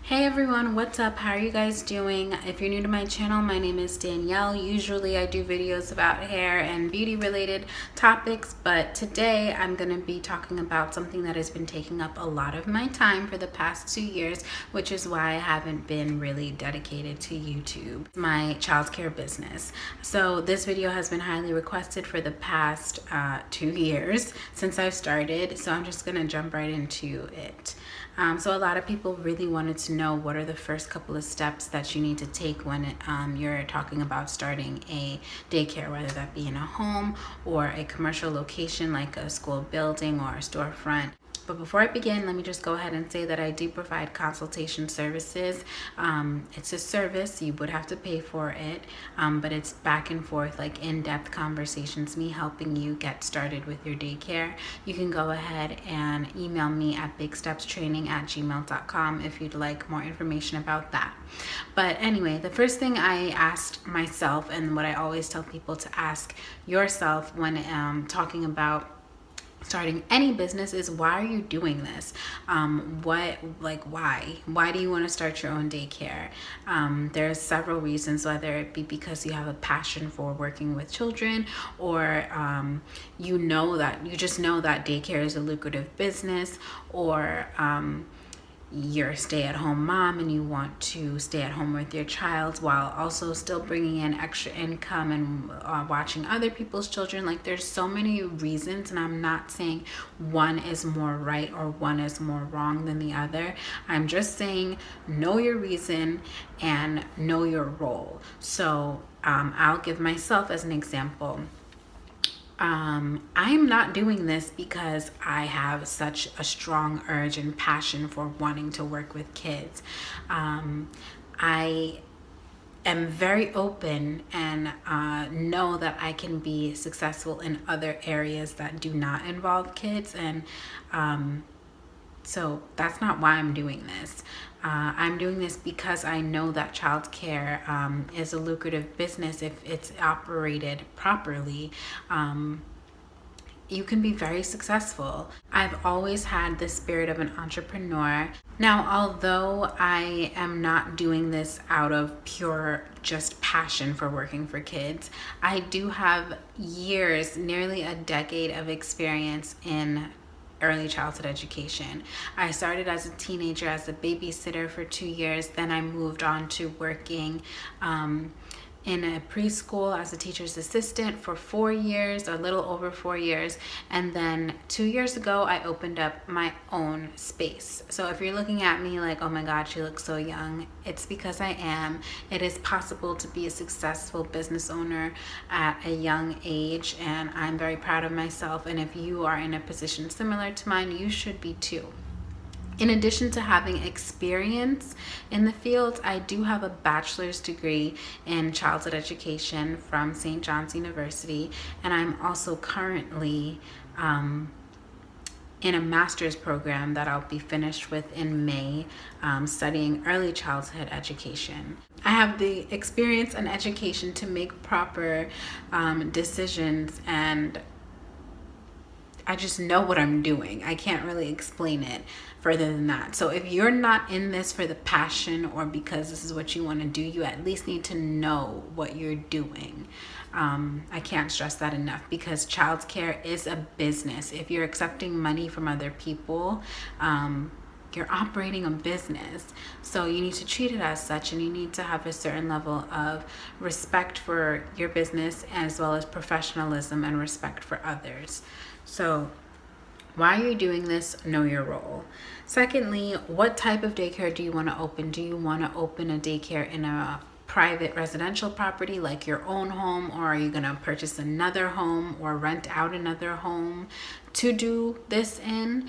Hey everyone, what's up? How are you guys doing? If you're new to my channel, my name is Danielle. Usually I do videos about hair and beauty related topics, but today I'm going to be talking about something that has been taking up a lot of my time for the past 2 years, which is why I haven't been really dedicated to YouTube, my childcare business. So this video has been highly requested for the past 2 years since I've started, so I'm just going to jump right into it. So a lot of people really wanted to know what are the first couple of steps that you need to take when you're talking about starting a daycare, whether that be in a home or a commercial location like a school building or a storefront. But before I begin, let me just go ahead and say that I do provide consultation services. It's a service, you would have to pay for it, but it's back and forth, like in-depth conversations, me helping you get started with your daycare. You can go ahead and email me at bigstepstraining@gmail.com if you'd like more information about that. But anyway, the first thing I asked myself, and what I always tell people to ask yourself when talking about starting any business, is why are you doing this? Why do you want to start your own daycare? There's several reasons, whether it be because you have a passion for working with children, or you just know that daycare is a lucrative business, or you're a stay-at-home mom and you want to stay at home with your child while also still bringing in extra income and watching other people's children. Like, there's so many reasons, and I'm not saying one is more right or one is more wrong than the other. I'm just saying know your reason and know your role. So I'll give myself as an example. I'm not doing this because I have such a strong urge and passion for wanting to work with kids. I am very open and know that I can be successful in other areas that do not involve kids, and so that's not why I'm doing this. I'm doing this because I know that childcare is a lucrative business if it's operated properly. You can be very successful. I've always had the spirit of an entrepreneur. Now, although I am not doing this out of pure just passion for working for kids, I do have years, nearly a decade of experience in early childhood education. I started as a teenager as a babysitter for 2 years. Then I moved on to working in a preschool as a teacher's assistant for 4 years, a little over 4 years. And then 2 years ago, I opened up my own space. So if you're looking at me like, oh my God, she looks so young, it's because I am. It is possible to be a successful business owner at a young age, and I'm very proud of myself. And if you are in a position similar to mine, you should be too. In addition to having experience in the field, I do have a bachelor's degree in childhood education from St. John's University, and I'm also currently in a master's program that I'll be finished with in May, studying early childhood education. I have the experience and education to make proper decisions, and I just know what I'm doing. I can't really explain it further than that. So if you're not in this for the passion or because this is what you want to do, you at least need to know what you're doing. I can't stress that enough, because childcare is a business. If you're accepting money from other people, you're operating a business. So you need to treat it as such, and you need to have a certain level of respect for your business, as well as professionalism and respect for others. So why are you doing this? Know your role. Secondly, what type of daycare do you want to open? Do you want to open a daycare in a private residential property like your own home, or are you going to purchase another home or rent out another home to do this in?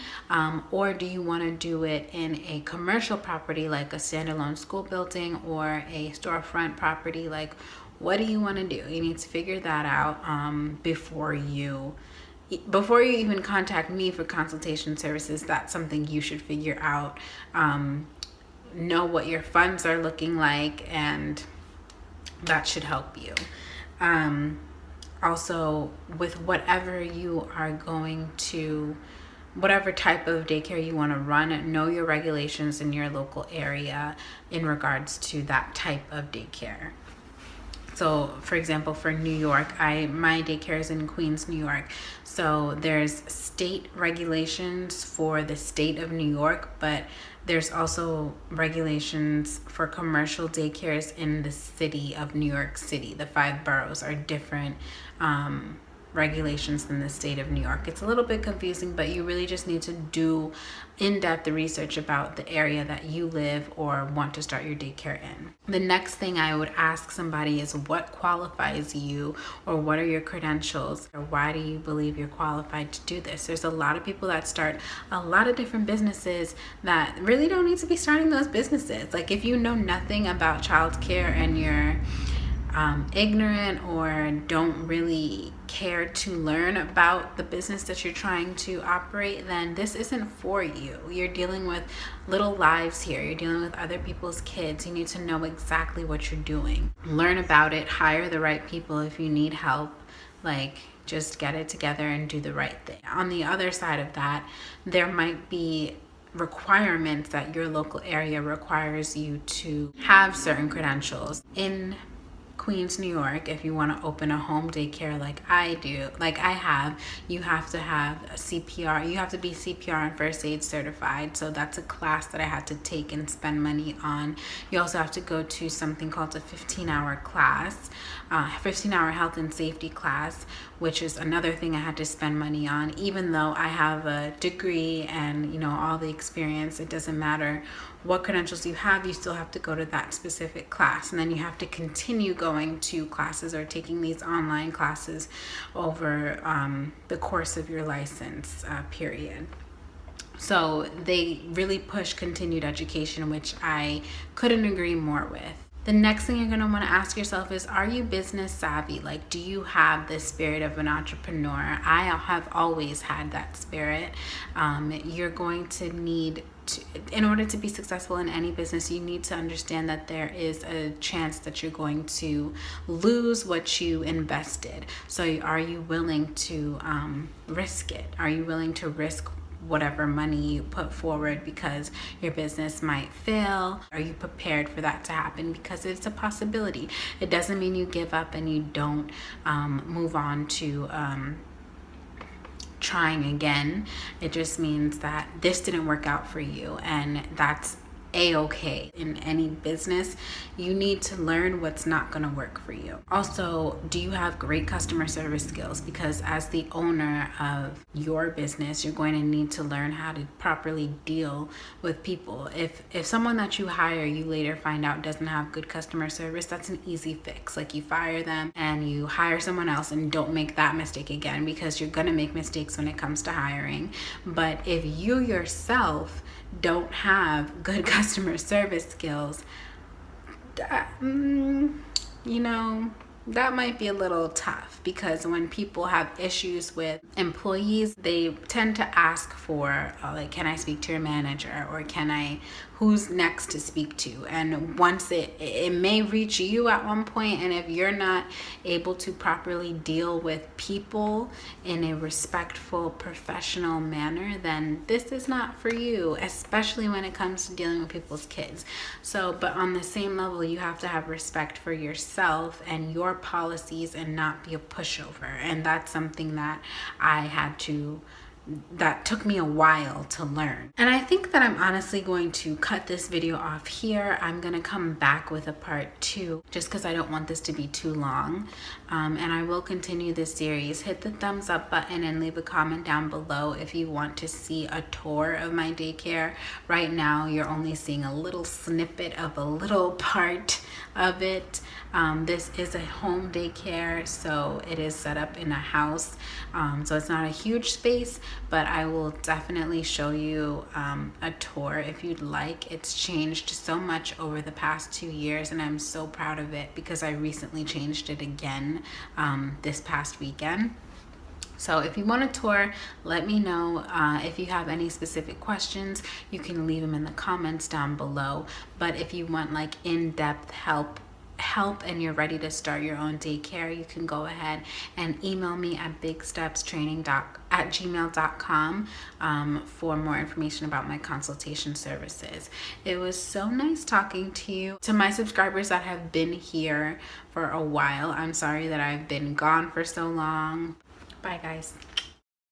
Or do you want to do it in a commercial property like a standalone school building or a storefront property? Like, what do you want to do? You need to figure that out before you even contact me for consultation services. That's something you should figure out. Know what your funds are looking like, and that should help you. Also, with whatever you are going to whatever type of daycare you want to run, know your regulations in your local area in regards to that type of daycare. So for example, for New York, my daycare is in Queens, New York. So there's state regulations for the state of New York, but there's also regulations for commercial daycares in the city of New York City. The 5 boroughs are different regulations in the state of New York. It's a little bit confusing, but you really just need to do in-depth research about the area that you live or want to start your daycare in. The next thing I would ask somebody is, what qualifies you, or what are your credentials, or why do you believe you're qualified to do this? There's a lot of people that start a lot of different businesses that really don't need to be starting those businesses. Like, if you know nothing about childcare and you're ignorant or don't really care to learn about the business that you're trying to operate, then this isn't for you. You're dealing with little lives here. You're dealing with other people's kids. You need to know exactly what you're doing. Learn about it. Hire the right people if you need help. Like, just get it together and do the right thing. On the other side of that, there might be requirements that your local area requires you to have certain credentials. In Queens, New York, if you want to open a home daycare like I do, like I have, you have to have a CPR. You have to be CPR and first aid certified. So that's a class that I had to take and spend money on. You also have to go to something called a 15-hour class, 15-hour health and safety class, which is another thing I had to spend money on. Even though I have a degree and, you know, all the experience, it doesn't matter what credentials you have, you still have to go to that specific class. And then you have to continue going to classes or taking these online classes over the course of your license period. So they really push continued education, which I couldn't agree more with. The next thing you're going to want to ask yourself is, are you business savvy? Like, do you have the spirit of an entrepreneur? I have always had that spirit. You're going to need to, in order to be successful in any business, you need to understand that there is a chance that you're going to lose what you invested. So are you willing to risk it? Are you willing to risk whatever money you put forward because your business might fail? Are you prepared for that to happen? Because it's a possibility. It doesn't mean you give up and you don't move on to trying again. It just means that this didn't work out for you, and that's a-okay. In any business, you need to learn what's not going to work for you. Also, do you have great customer service skills? Because as the owner of your business, you're going to need to learn how to properly deal with people. If someone that you hire, you later find out doesn't have good customer service, that's an easy fix. Like, you fire them and you hire someone else, and don't make that mistake again, because you're going to make mistakes when it comes to hiring. But if you yourself don't have good customer service skills, you know, that might be a little tough, because when people have issues with employees, they tend to ask for like, can I speak to your manager, or who's next to speak to? And once it may reach you at one point, and if you're not able to properly deal with people in a respectful, professional manner, then this is not for you, especially when it comes to dealing with people's kids. So, but on the same level, you have to have respect for yourself and your policies and not be a pushover. And that's something that that took me a while to learn. And I think that I'm honestly going to cut this video off here. I'm going to come back with a part 2, just because I don't want this to be too long. And I will continue this series. Hit the thumbs up button and leave a comment down below if you want to see a tour of my daycare. Right now, you're only seeing a little snippet of a little part of it. This is a home daycare, so it is set up in a house. So it's not a huge space, but I will definitely show you a tour if you'd like. It's changed so much over the past 2 years, and I'm so proud of it, because I recently changed it again this past weekend. So if you want a tour, let me know. If you have any specific questions, you can leave them in the comments down below. But if you want like in-depth help help and you're ready to start your own daycare, you can go ahead and email me at bigstepstraining@gmail.com for more information about my consultation services. It was so nice talking to you. To my subscribers that have been here for a while, I'm sorry that I've been gone for so long. Bye guys.